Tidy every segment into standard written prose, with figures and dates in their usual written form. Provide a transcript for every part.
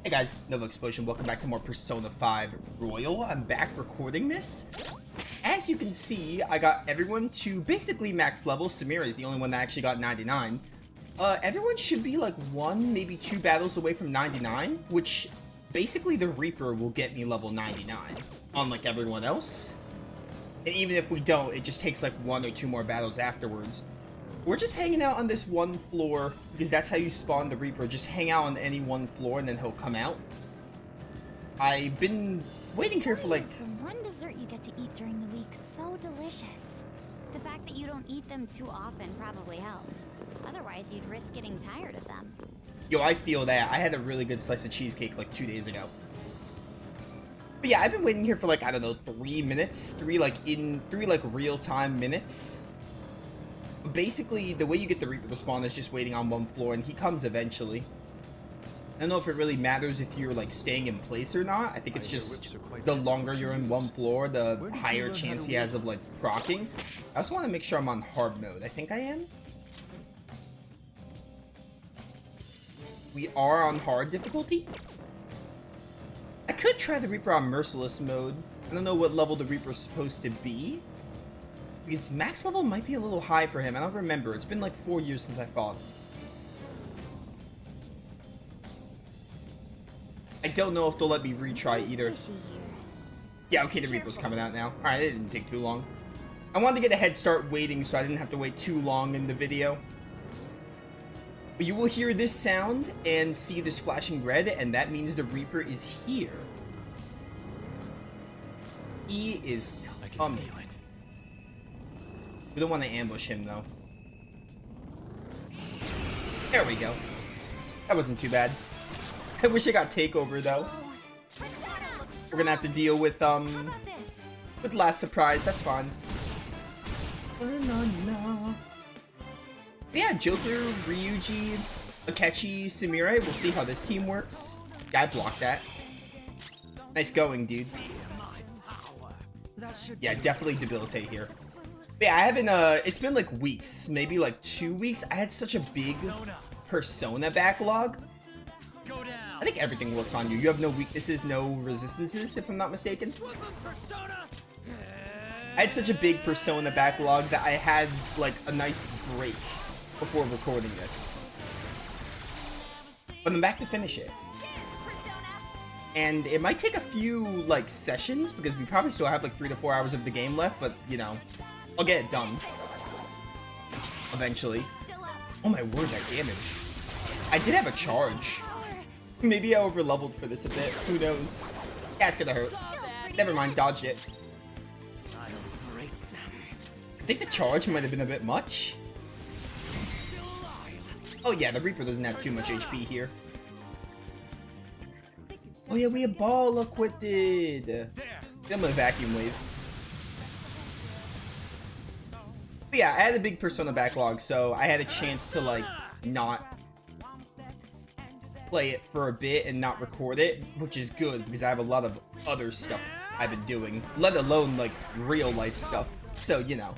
Hey guys, Novaexplosion, welcome back to more Persona 5 Royal. I'm back recording this. As you can see, I got everyone to basically max level. Samira is the only one that actually got 99. Everyone should be like one, maybe two battles away from 99, which basically the Reaper will get me level 99, unlike everyone else. And even if we don't, it just takes like one or two more battles afterwards. We're just hanging out on this one floor, because that's how you spawn the Reaper. Just hang out on any one floor, and then he'll come out. I've been waiting here for like... The one dessert you get to eat during the week so delicious. The fact that you don't eat them too often probably helps. Otherwise, you'd risk getting tired of them. Yo, I feel that. I had a really good slice of cheesecake like 2 days ago. But yeah, I've been waiting here for like, I don't know, 3 minutes. Three real-time minutes. Basically, the way you get the Reaper to spawn is just waiting on one floor, and he comes eventually. I don't know if it really matters if you're like staying in place or not. I think it's just the longer you're in one floor, the higher chance he has of like proccing. I also want to make sure I'm on hard mode. I think I am. We are on hard difficulty. I could try the Reaper on merciless mode. I don't know what level the Reaper's supposed to be, because max level might be a little high for him. I don't remember. It's been like 4 years since I fought. I don't know if they'll let me retry either. Yeah, okay, the Reaper's coming out now. Alright, it didn't take too long. I wanted to get a head start waiting so I didn't have to wait too long in the video. But you will hear this sound and see this flashing red, and that means the Reaper is here. He is coming. We don't want to ambush him, though. There we go. That wasn't too bad. I wish I got takeover, though. We're gonna have to deal with last surprise. That's fine. Yeah, Joker, Ryuji, Akechi, Samira. We'll see how this team works. Yeah, I blocked that. Nice going, dude. Yeah, definitely debilitate here. But yeah, I haven't, it's been like weeks, maybe like 2 weeks. I had such a big Persona backlog. I think everything works on you. You have no weaknesses, no resistances, if I'm not mistaken. I had such a big Persona backlog that I had like a nice break before recording this. But I'm back to finish it. And it might take a few like sessions, because we probably still have like 3 to 4 hours of the game left, but you know, I'll get it done eventually. Oh my word, that damage. I did have a charge. Maybe I over leveled for this a bit. Who knows? Yeah, it's gonna hurt. Never mind, dodged it. I think the charge might have been a bit much. Oh yeah, the Reaper doesn't have too much HP here. Oh yeah, we have ball equipped. I'm gonna vacuum wave. But yeah, I had a big Persona backlog, so I had a chance to like not play it for a bit and not record it, which is good because I have a lot of other stuff I've been doing, let alone like real life stuff. So, you know.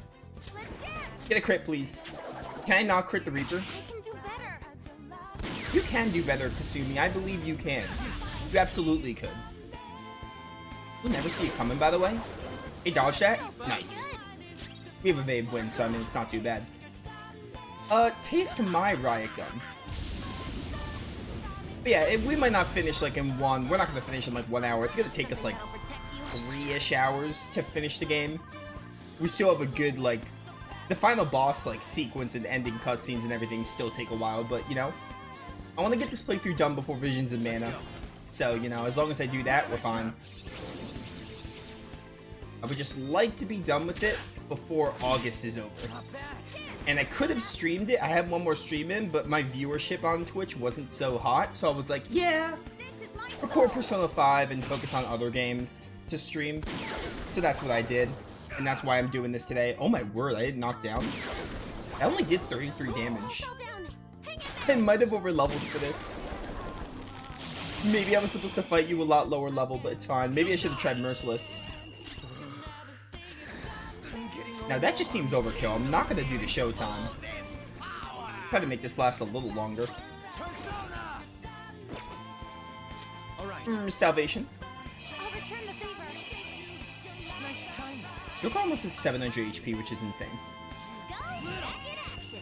Get a crit, please. Can I not crit the Reaper? You can do better, Kasumi. I believe you can. You absolutely could. You'll never see it coming, by the way. Hey, dodge that. Nice. We have a Vave win, so I mean, it's not too bad. Taste my riot gun. But yeah, we might not finish like in one. We're not gonna finish in like 1 hour. It's gonna take us like 3-ish hours to finish the game. We still have a good like, the final boss like sequence and ending cutscenes and everything still take a while, but you know, I want to get this playthrough done before Visions of Mana. So, you know, as long as I do that, we're fine. I would just like to be done with it before August is over. And I could have streamed it. I had one more stream in, but my viewership on Twitch wasn't so hot. So I was like, yeah, record Persona 5 and focus on other games to stream. So that's what I did. And that's why I'm doing this today. Oh my word, I didn't knock down. I only did 33 damage. I might have over leveled for this. Maybe I was supposed to fight you a lot lower level, but it's fine. Maybe I should have tried Merciless. Now that just seems overkill. I'm not gonna do the showtime. Try to make this last a little longer. Salvation. I'll return the favor. Nice timing. Joker almost has 700 HP, which is insane. Skull back in action.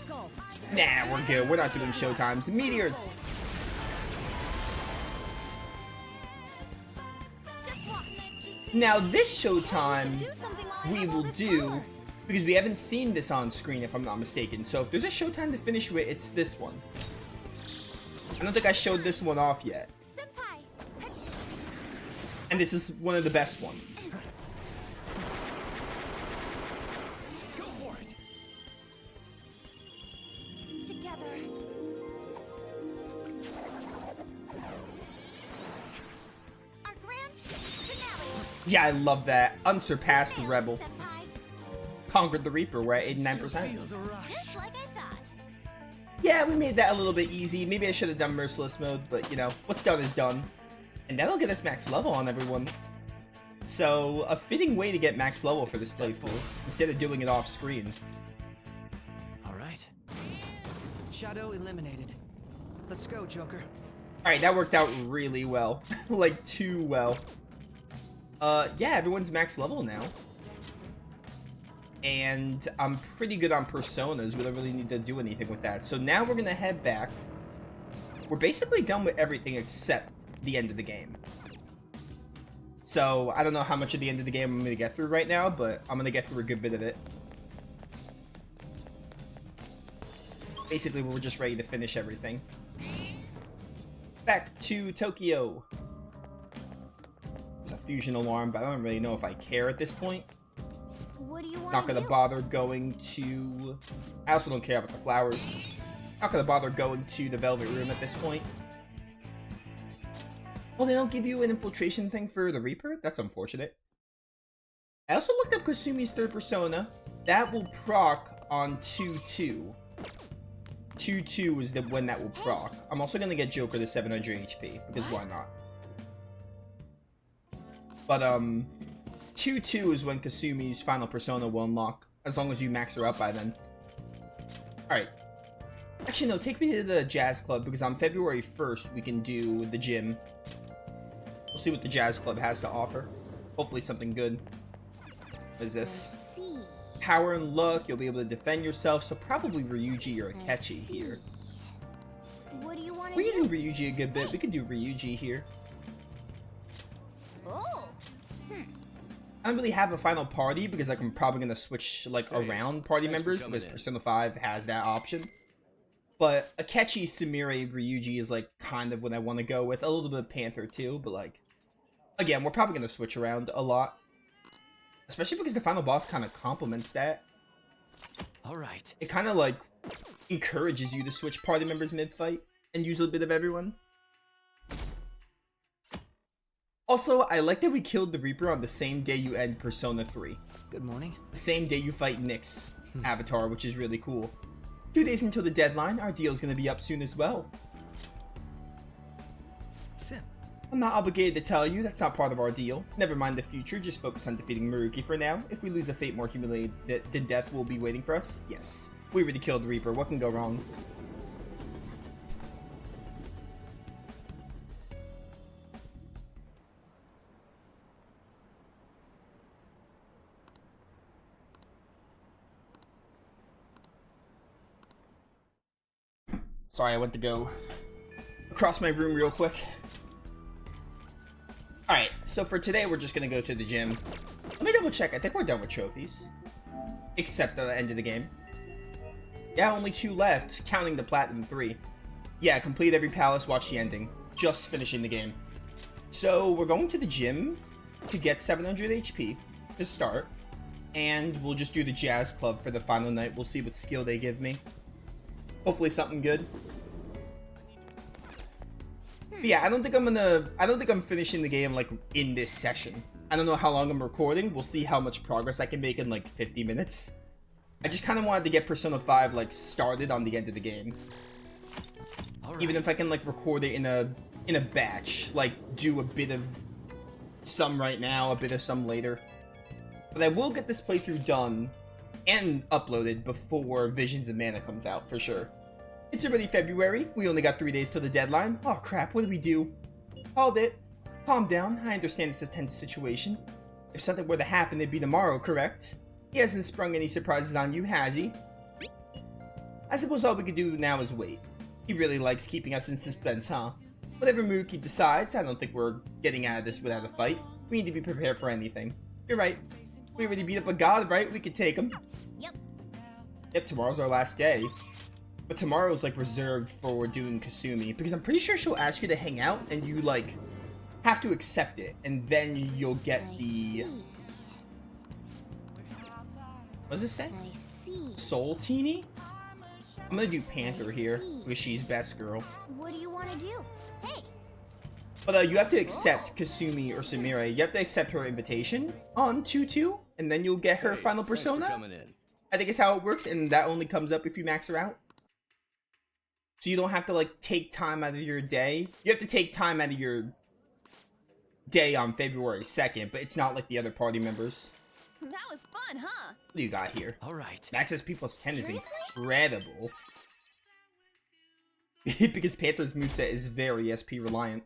Skull. Nah, we're good. We're not doing showtimes. Meteors. Just watch. Now this Do showtime something while I we have all will this do, power. because we haven't seen this on screen if I'm not mistaken. So if there's a showtime to finish with, it's this one. I don't think I showed this one off yet. Senpai. And this is one of the best ones. Go for it. Together. Our grand finale. Yeah, I love that. Unsurpassed Nailed it, Rebel. Senpai. Conquered the Reaper. We're at 89%. Feel the rush. Just like I thought. Yeah, we made that a little bit easy. Maybe I should have done Merciless mode, but you know, what's done is done. And that'll get us max level on everyone. So, a fitting way to get max level for this playthrough, instead of doing it off screen. All right. Shadow eliminated. Let's go, Joker. Alright, that worked out really well. Like, too well. Yeah, everyone's max level now. And I'm pretty good on personas. We don't really need to do anything with that. So now we're gonna head back. We're basically done with everything except the end of the game. So I don't know how much of the end of the game I'm gonna get through right now, but I'm gonna get through a good bit of it. Basically, we're just ready to finish everything. Back to Tokyo. It's a fusion alarm, but I don't really know if I care at this point. What do you want Not to gonna do? bother going to... I also don't care about the flowers. Not gonna bother going to the Velvet Room at this point. Oh, they don't give you an infiltration thing for the Reaper? That's unfortunate. I also looked up Kasumi's third persona. That will proc on 2-2. 2-2 is when that will proc. I'm also gonna get Joker to 700 HP, because why not? But, 2-2 is when Kasumi's final persona will unlock, as long as you max her up by then. Alright. Actually, no, take me to the Jazz Club, because on February 1st, we can do the gym. We'll see what the Jazz Club has to offer. Hopefully something good. What is this? Let's see. Power and luck, you'll be able to defend yourself, so probably Ryuji or Akechi here. What do you want to We're do? using Ryuji a good bit, we could do Ryuji here. Oh. I don't really have a final party because like I'm probably gonna switch like Hey, around party thanks for members coming because in. Persona 5 has that option. But Akechi, Sumire, Ryuji is like kind of what I want to go with. A little bit of Panther too, but like again, we're probably gonna switch around a lot. Especially because the final boss kind of complements that. All right. It kind of like encourages you to switch party members mid-fight and use a bit of everyone. Also, I like that we killed the Reaper on the same day you end Persona 3. Good morning. The same day you fight Nyx avatar, which is really cool. 2 days until the deadline, our deal's gonna be up soon as well. Sim. I'm not obligated to tell you, that's not part of our deal. Never mind the future, just focus on defeating Maruki for now. If we lose a fate more humiliating than death will be waiting for us, yes. We already killed the Reaper, what can go wrong? Sorry, I went to go across my room real quick. Alright, so for today, we're just gonna go to the gym. Let me double check. I think we're done with trophies. Except at the end of the game. Yeah, only 2 left, counting the Platinum 3. Yeah, complete every palace, watch the ending. Just finishing the game. So, we're going to the gym to get 700 HP to start. And we'll just do the Jazz Club for the final night. We'll see what skill they give me. Hopefully something good. But yeah, I don't think I'm finishing the game like in this session. I don't know how long I'm recording. We'll see how much progress I can make in like 50 minutes. I just kind of wanted to get Persona 5 like started on the end of the game. All right. Even if I can like record it in a batch, like do a bit of some right now, a bit of some later. But I will get this playthrough done and uploaded before Visions of Mana comes out, for sure. It's already February. We only got 3 days till the deadline. Oh crap, what do we do? Called it. Calm down, I understand it's a tense situation. If something were to happen, it'd be tomorrow, correct? He hasn't sprung any surprises on you, has he? I suppose all we could do now is wait. He really likes keeping us in suspense, huh? Whatever Muki decides, I don't think we're getting out of this without a fight. We need to be prepared for anything. You're right. We already beat up a god, right? We could take him. Yep. Yep, tomorrow's our last day. But tomorrow's like reserved for doing Kasumi, because I'm pretty sure she'll ask you to hang out and you like have to accept it, and then you'll get the what does it say? I see. Soul Teeny? I'm gonna do Panther here, because she's best girl. What do you want to do? Hey. But you have to accept Kasumi or Sumire. You have to accept her invitation on 2-2, and then you'll get her final persona. Coming in. I think it's how it works, and that only comes up if you max her out. So you don't have to like take time out of your day. You have to take time out of your day on February 2nd, but it's not like the other party members. That was fun, huh? What do you got here? All right. Max SP plus 10 is Seriously? incredible. Because Panther's moveset is very SP reliant.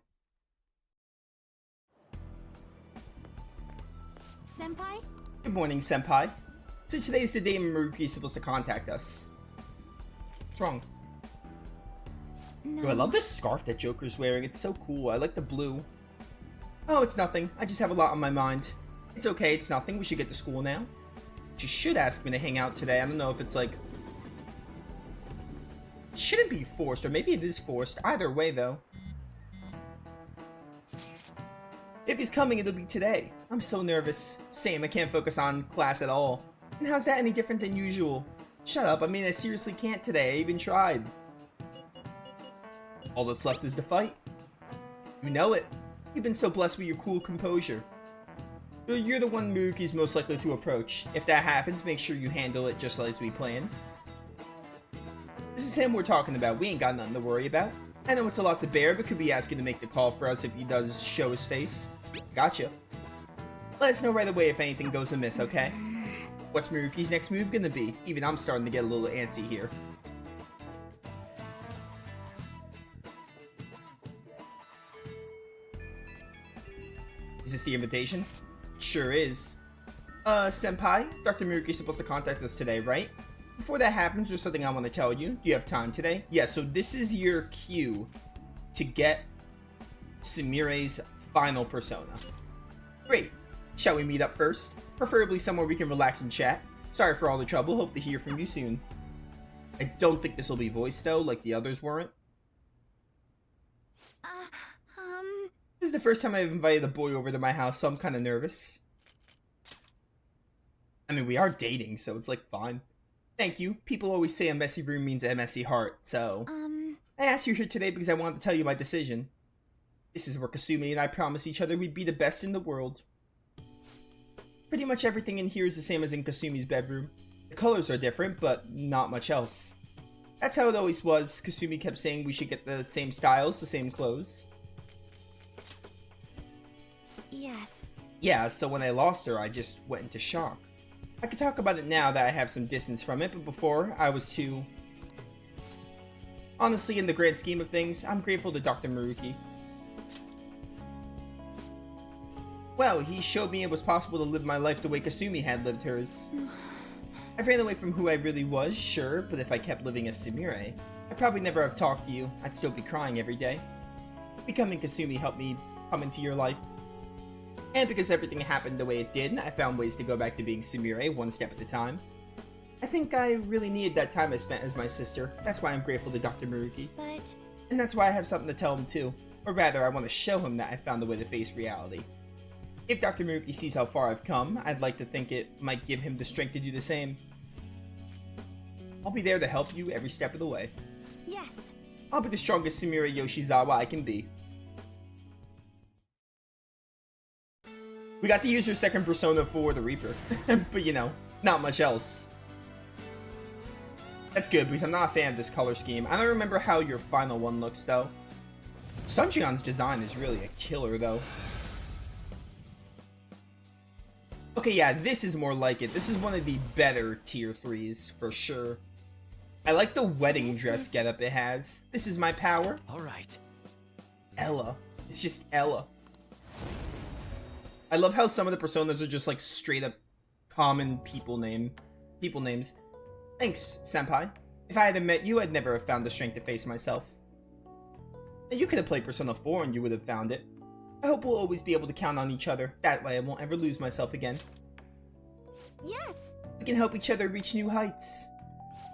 Senpai? Good morning, Senpai. So today's the day Maruki is supposed to contact us. What's wrong? No. Yo, I love this scarf that Joker's wearing. It's so cool. I like the blue. Oh, it's nothing. I just have a lot on my mind. It's okay. It's nothing. We should get to school now. She should ask me to hang out today. I don't know if it's like... It shouldn't be forced, or maybe it is forced. Either way, though. If he's coming, it'll be today. I'm so nervous. Same, I can't focus on class at all. And how's that any different than usual? Shut up. I mean, I seriously can't today. I even tried. All that's left is the fight. You know it. You've been so blessed with your cool composure. You're the one Muruki's most likely to approach. If that happens, make sure you handle it just like we planned. This is him we're talking about. We ain't got nothing to worry about. I know it's a lot to bear, but could be asking to make the call for us if he does show his face. Gotcha. Let us know right away if anything goes amiss, okay? What's Muruki's next move gonna be? Even I'm starting to get a little antsy here. Is this the invitation? Sure is. Senpai, Dr. Muruki's supposed to contact us today, right? Before that happens, there's something I want to tell you. Do you have time today? Yeah, so this is your cue to get Sumire's final persona. Great. Shall we meet up first? Preferably somewhere we can relax and chat. Sorry for all the trouble. Hope to hear from you soon. I don't think this will be voiced, though, like the others weren't. This is the first time I've invited a boy over to my house, so I'm kind of nervous. I mean, we are dating, so it's like fine. Thank you. People always say a messy room means a messy heart, so... I asked you here today because I wanted to tell you my decision. This is where Kasumi and I promised each other we'd be the best in the world. Pretty much everything in here is the same as in Kasumi's bedroom. The colors are different, but not much else. That's how it always was. Kasumi kept saying we should get the same styles, the same clothes. Yes. Yeah, so when I lost her, I just went into shock. I could talk about it now that I have some distance from it, but before, I was too... Honestly, in the grand scheme of things, I'm grateful to Dr. Maruki. Well, he showed me it was possible to live my life the way Kasumi had lived hers. I ran away from who I really was, sure, but if I kept living as Sumire, I'd probably never have talked to you. I'd still be crying every day. Becoming Kasumi helped me come into your life. And because everything happened the way it did, I found ways to go back to being Sumire one step at a time. I think I really needed that time I spent as my sister. That's why I'm grateful to Dr. Maruki. But... And that's why I have something to tell him too. Or rather, I want to show him that I found a way to face reality. If Dr. Maruki sees how far I've come, I'd like to think it might give him the strength to do the same. I'll be there to help you every step of the way. Yes. I'll be the strongest Sumire Yoshizawa I can be. We got to use her second persona for the Reaper, but you know, not much else. That's good, because I'm not a fan of this color scheme. I don't remember how your final one looks, though. Sunjion's design is really a killer, though. Okay, yeah, this is more like it. This is one of the better tier 3s, for sure. I like the wedding dress getup it has. This is my power. All right. Ella. It's just Ella. I love how some of the personas are just like straight up common people names. Thanks, senpai. If I hadn't met you, I'd never have found the strength to face myself. And you could have played Persona 4 and you would have found it. I hope we'll always be able to count on each other. That way I won't ever lose myself again. Yes! We can help each other reach new heights.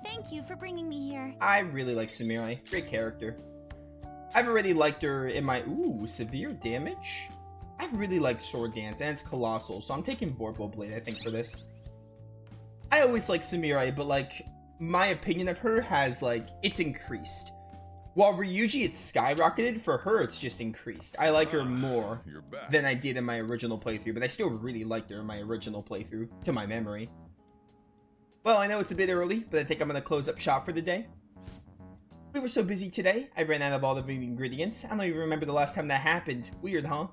Thank you for bringing me here. I really like Sumire. Great character. I've already liked her in my... Ooh, severe damage? I've really liked Sword Dance, and it's colossal, so I'm taking Vorpal Blade, I think, for this. I always like Sumire, but, like, my opinion of her has, like, it's increased. While Ryuji, it's skyrocketed, for her, it's just increased. I like her more than I did in my original playthrough, but I still really liked her in my original playthrough, to my memory. Well, I know it's a bit early, but I think I'm going to close up shop for the day. We were so busy today, I ran out of all the ingredients. I don't even remember the last time that happened. Weird, huh?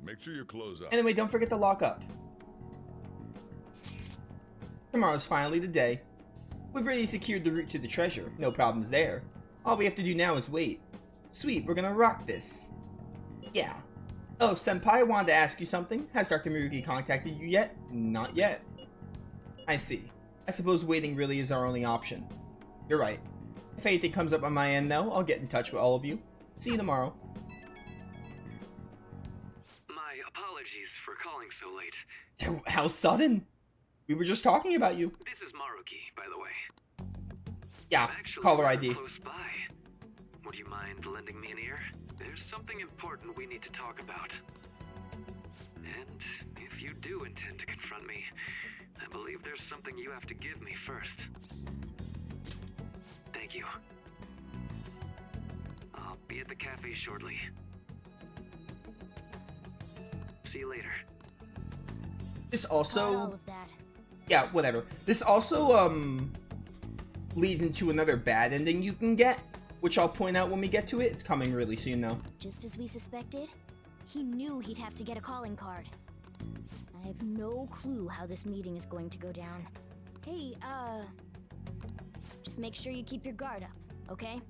Make sure you close up. Anyway, don't forget to lock up. Tomorrow's finally the day. We've already secured the route to the treasure. No problems there. All we have to do now is wait. Sweet, we're gonna rock this. Yeah. Oh, senpai, I wanted to ask you something. Has Dr. Miruki contacted you yet? Not yet. I see. I suppose waiting really is our only option. You're right. If anything comes up on my end, though, I'll get in touch with all of you. See you tomorrow. My apologies for calling so late. How sudden? We were just talking about you. This is Maruki, by the way. Yeah, Actually, caller we're ID. close by. Would you mind lending me an ear? There's something important we need to talk about. And if you do intend to confront me, I believe there's something you have to give me first. Thank you. I'll be at the cafe shortly. See you later. This Got all also... of that. Yeah, whatever. This also, leads into another bad ending you can get, which I'll point out when we get to it. It's coming really soon, though. Just as we suspected, he knew he'd have to get a calling card. I have no clue how this meeting is going to go down. Hey, just make sure you keep your guard up, okay?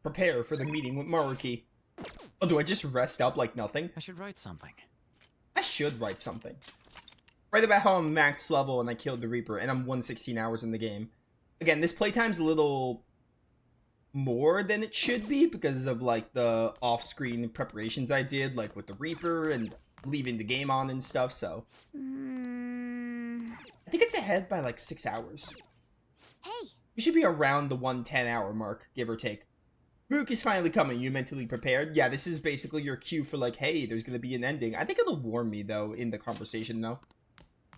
Prepare for the meeting with Maruki. Oh, do I just rest up like nothing? I should write something. I should write something. Write about how I'm max level and I killed the Reaper, and I'm 116 hours in the game. Again, this playtime's a little more than it should be because of, like, the off-screen preparations I did, like, with the Reaper and leaving the game on and stuff, so... I think it's ahead by, like, 6 hours. Hey! We should be around the 110-hour mark, give or take. Maruki's finally coming. You mentally prepared? Yeah, this is basically your cue for, like, hey, there's gonna be an ending. I think it'll warn me, though, in the conversation, though.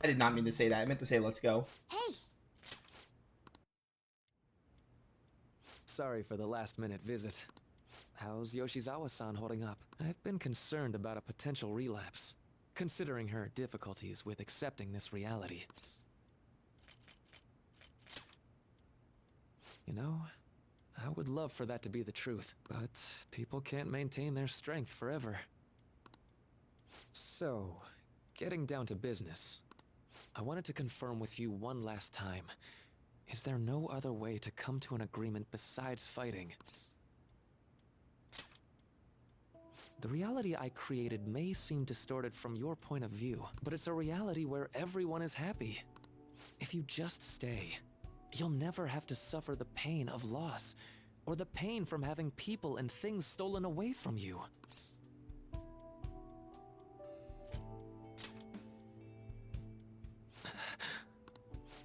I did not mean to say that. I meant to say, let's go. Hey! Sorry for the last-minute visit. How's Yoshizawa-san holding up? I've been concerned about a potential relapse, considering her difficulties with accepting this reality. You know, I would love for that to be the truth, but people can't maintain their strength forever. So, getting down to business, I wanted to confirm with you one last time. Is there no other way to come to an agreement besides fighting? The reality I created may seem distorted from your point of view, but it's a reality where everyone is happy. If you just stay, you'll never have to suffer the pain of loss, or the pain from having people and things stolen away from you.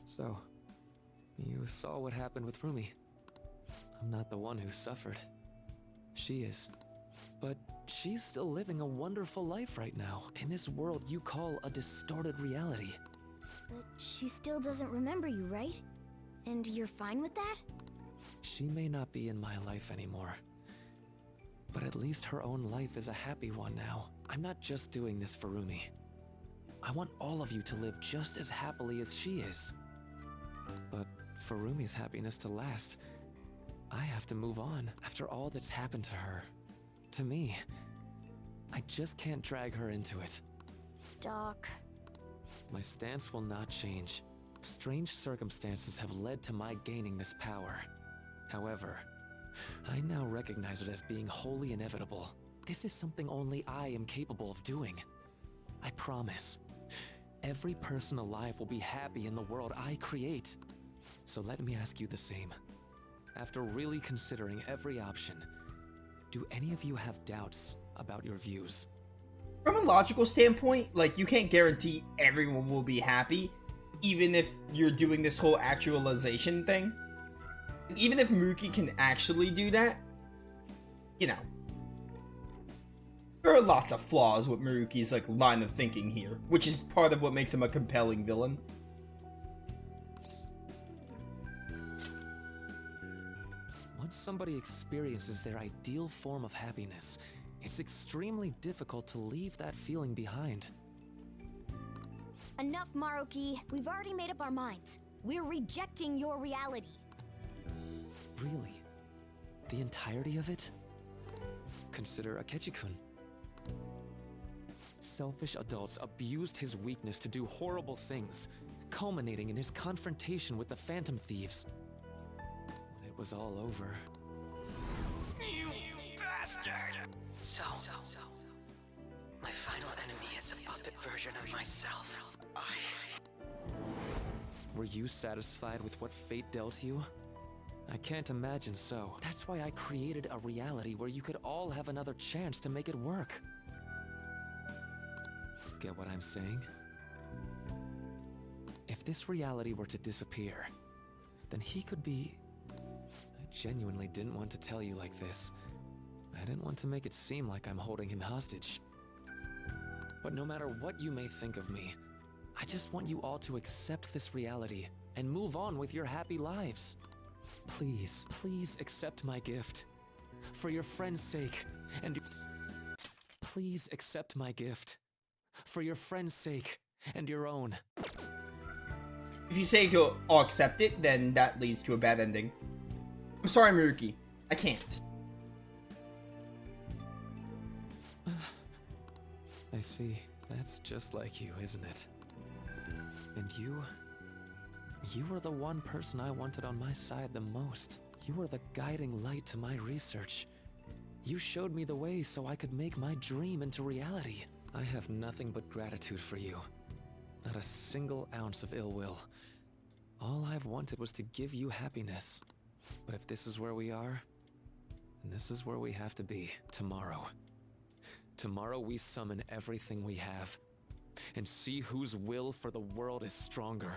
So, you saw what happened with Rumi. I'm not the one who suffered. She is. But she's still living a wonderful life right now, in this world you call a distorted reality. But she still doesn't remember you, right? And you're fine with that? She may not be in my life anymore, but at least her own life is a happy one now. I'm not just doing this for Rumi. I want all of you to live just as happily as she is. But for Rumi's happiness to last, I have to move on after all that's happened to her. To me. I just can't drag her into it. Doc. My stance will not change. Strange circumstances have led to my gaining this power. However, I now recognize it as being wholly inevitable. This is something only I am capable of doing. I promise. Every person alive will be happy in the world I create. So let me ask you the same. After really considering every option, do any of you have doubts about your views? From a logical standpoint, like, you can't guarantee everyone will be happy, even if you're doing this whole actualization thing. Even if Maruki can actually do that, you know, there are lots of flaws with Maruki's, like, line of thinking here, which is part of what makes him a compelling villain. Once somebody experiences their ideal form of happiness, it's extremely difficult to leave that feeling behind. Enough, Maruki. We've already made up our minds. We're rejecting your reality. Really? The entirety of it? Consider Akechi-kun. Selfish adults abused his weakness to do horrible things, culminating in his confrontation with the Phantom Thieves. When it was all over... You bastard! So, my final enemy is a puppet version of myself. Were you satisfied with what fate dealt you? I can't imagine so. That's why I created a reality where you could all have another chance to make it work. Get what I'm saying? If this reality were to disappear, then he could be... I genuinely didn't want to tell you like this. I didn't want to make it seem like I'm holding him hostage. But no matter what you may think of me, I just want you all to accept this reality and move on with your happy lives. Please, please accept my gift. For your friend's sake, and... Please accept my gift. For your friend's sake, and your own. If you say you'll all accept it, then that leads to a bad ending. I'm sorry, Maruki. I can't. I see. That's just like you, isn't it? And you were the one person I wanted on my side the most. You were the guiding light to my research. You showed me the way so I could make my dream into reality. I have nothing but gratitude for you. Not a single ounce of ill will. All I've wanted was to give you happiness. But if this is where we are, then this is where we have to be tomorrow. Tomorrow we summon everything we have, and see whose will for the world is stronger.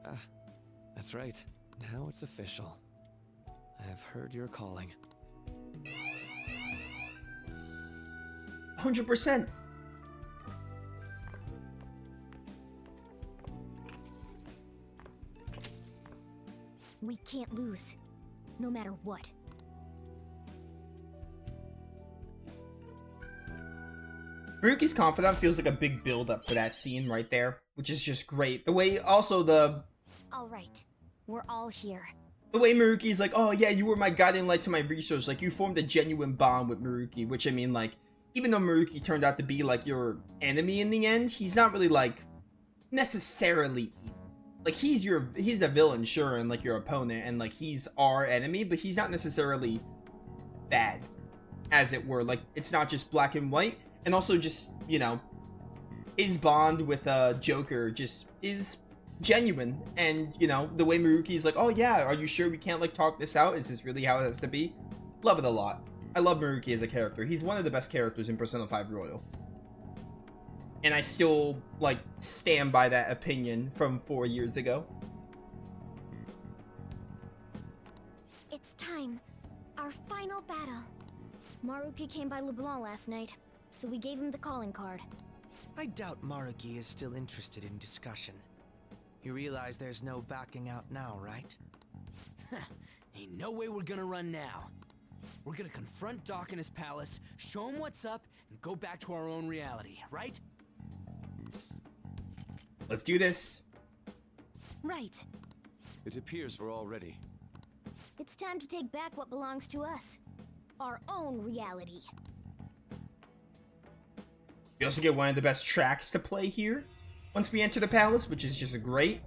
Ah, that's right. Now it's official. I have heard your calling. 100%. We can't lose, no matter what. Maruki's confidant feels like a big build-up for that scene right there, which is just great. The way, also All right, we're all here. the way Maruki's like, oh yeah, you were my guiding light to my research. Like, you formed a genuine bond with Maruki, which, I mean, like, even though Maruki turned out to be, like, your enemy in the end, he's not really, like, necessarily evil. Like, he's the villain, sure, and, like, your opponent, and, like, he's our enemy, but he's not necessarily bad, as it were. Like, it's not just black and white, and also just, you know, his bond with Joker just is genuine, and, you know, the way Maruki's like, oh yeah, are you sure we can't, like, talk this out? Is this really how it has to be? Love it a lot. I love Maruki as a character. He's one of the best characters in Persona 5 Royal. And I still, like, stand by that opinion from 4 years ago. It's time. Our final battle. Maruki came by Leblanc last night, so we gave him the calling card. I doubt Maruki is still interested in discussion. You realize there's no backing out now, right? Ain't no way we're gonna run now. We're gonna confront Doc in his palace, show him what's up, and go back to our own reality, right? Let's do this. Right. It appears we're all ready. It's time to take back what belongs to us. our own reality. We also get one of the best tracks to play here once we enter the palace, which is just great.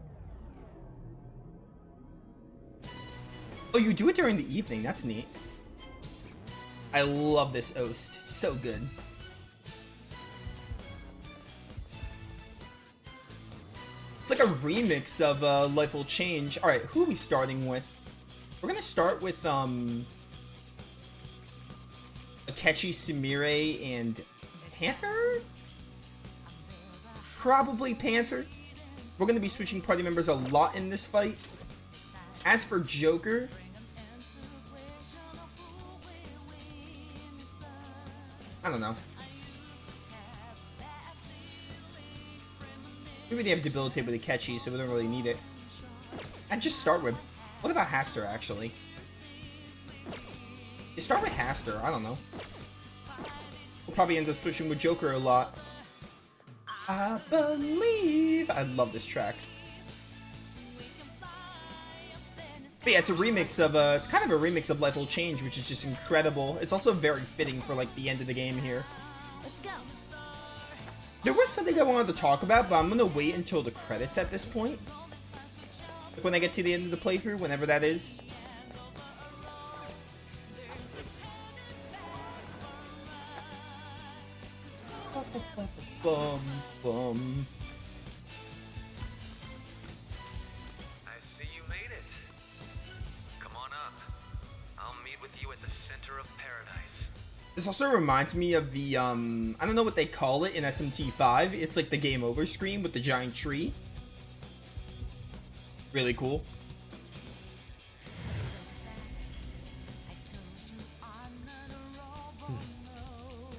Oh, you do it during the evening. That's neat. I love this Oast. So good. It's like a remix of Life Will Change. Alright, who are we starting with? We're gonna start with Akechi, Sumire, and Panther? Probably Panther. We're gonna be switching party members a lot in this fight. As for Joker, I don't know. We already have Debilitate with Akechi, so we don't really need it. I'd just start with... What about Haster, actually? You start with Haster, I don't know. We'll probably end up switching with Joker a lot. I believe... I love this track. But yeah, it's a remix of, it's kind of a remix of Life Will Change, which is just incredible. It's also very fitting for, like, the end of the game here. Let's go. There was something I wanted to talk about, but I'm gonna wait until the credits at this point. Like when I get to the end of the playthrough, whenever that is. Bum, bum. I see you made it. Come on up. I'll meet with you at the center of paradise. This also reminds me of the, I don't know what they call it in SMT5. It's like the game over screen with the giant tree. Really cool.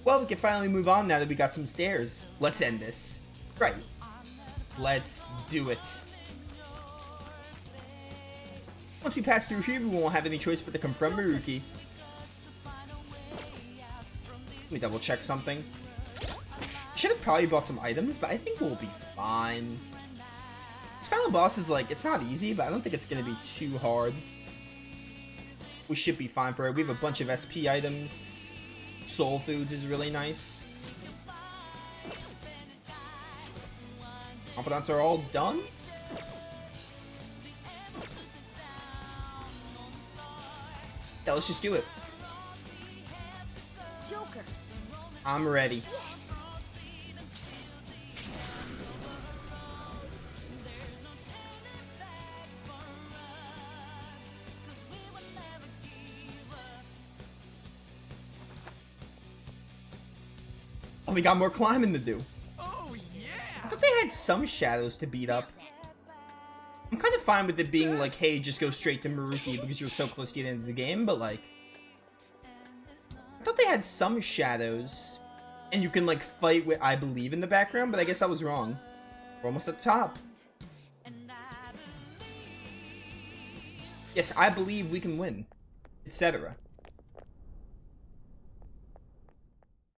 Well, we can finally move on now that we got some stairs. Let's end this. Right. Let's do it. Once we pass through here, we won't have any choice but to confront Maruki. Let me double check something. I should have probably bought some items, but I think we'll be fine. This final boss is like, it's not easy, but I don't think it's going to be too hard. We should be fine for it. We have a bunch of SP items. Soul Foods is really nice. Confidants are all done. Yeah, let's just do it. Joker. I'm ready. Yes. Oh, we got more climbing to do. Oh yeah! I thought they had some shadows to beat up. I'm kind of fine with it being like, hey, just go straight to Maruki because you're so close to the end of the game, but like... I thought they had some shadows, and you can like fight with I Believe in the background, but I guess I was wrong. We're almost at the top. Yes, I believe we can win, etc.